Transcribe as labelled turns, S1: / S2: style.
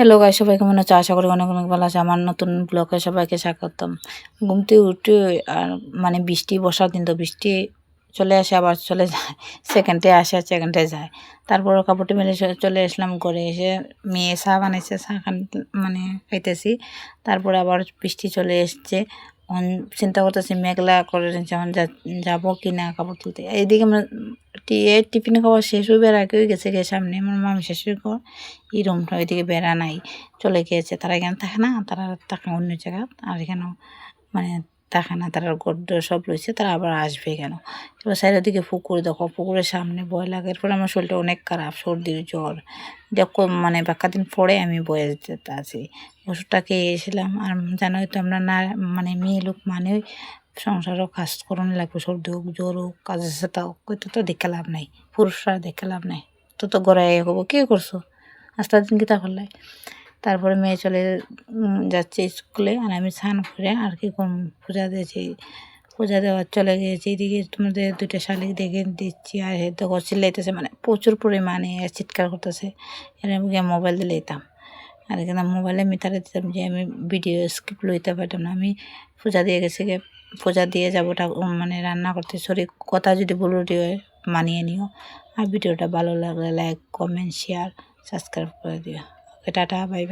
S1: Hello guys, সবাই কেমন আছো? আশা করি অনেক অনেক ভালো আছে। আমার নতুন ব্লগে সবাইকে স্বাগতম। ঘুম থেকে উঠে আর মানে বৃষ্টি, বর্ষার দিন তো বৃষ্টি চলে আসে আবার চলে যায়, সেকেন্ডে আসে আর সেকেন্ডে যায়। তারপরও কাপড়টি মেলে চলে আসলাম, ঘরে এসে মেয়ে চা বানাইছে, চা মানে খাইতেছি। তারপরে আবার বৃষ্টি চলে এসছে। চিন্তা করতেছি মেঘলা করে যেমন যাবো কি না কাপড় তুলতে। এইদিকে আমরা টিফিন খাওয়া শেষ হইবার আগেই গেছে গিয়ে সামনে আমার মামি শাশুড়ি ঘর, এই রুমটা ওইদিকে বেড়া নাই, চলে গিয়েছে। তারা এখানে থাকে না, তারা থাকে অন্য জায়গা। আর এখানেও মানে থাকে না, তারা গড্ড সব রয়েছে, তারা আবার আসবে কেন। এবার সাইডের দিকে পুকুর দেখো, পুকুরের সামনে ভয় লাগে। এরপরে আমার শরীরটা অনেক খারাপ, সর্দির জ্বর। দেখো মানে বাক্কা দিন পরে আমি বয়ে যেতে আছি, ওষুধটা খেয়েছিলাম। আর জানোই তো আমরা না মানে মেয়ে লোক মানে সংসারও কাজ করুন লাগবে, সর্দি হোক জ্বর হোক কাজের সাথে হোক, ওইটা তো দেখে লাভ নাই, পুরুষরা দেখে লাভ নাই। তো গড়াই হবো, কী করছো আস্তে দিন কি তা করলে। তারপরে মেয়ে চলে যাচ্ছে স্কুলে, আর আমি স্নান করে আর কি পূজা দিয়েছি, পূজা দেওয়ার চলে গিয়েছি। এদিকে তোমাদের দুইটা শালিক দেখে দিচ্ছি, আর দেখো চিল্লাইতেছে, মানে প্রচুর পরিমাণে চিৎকার করতেছে। এর আমি মোবাইল দিলে দিতাম, আর এখানে মোবাইলে আমি তারা দিতাম যে আমি ভিডিও স্কিপ লইতে পারতাম না। আমি পূজা দিয়ে গেছি, পূজা দিয়ে যাবো মানে রান্না করতে। সরি, কথা যদি ভুল হয় মানিয়ে নিও। আর ভিডিওটা ভালো লাগলে লাইক, কমেন্ট, শেয়ার, সাবস্ক্রাইব করে দিও। ওকে, টাটা, বাই বাই।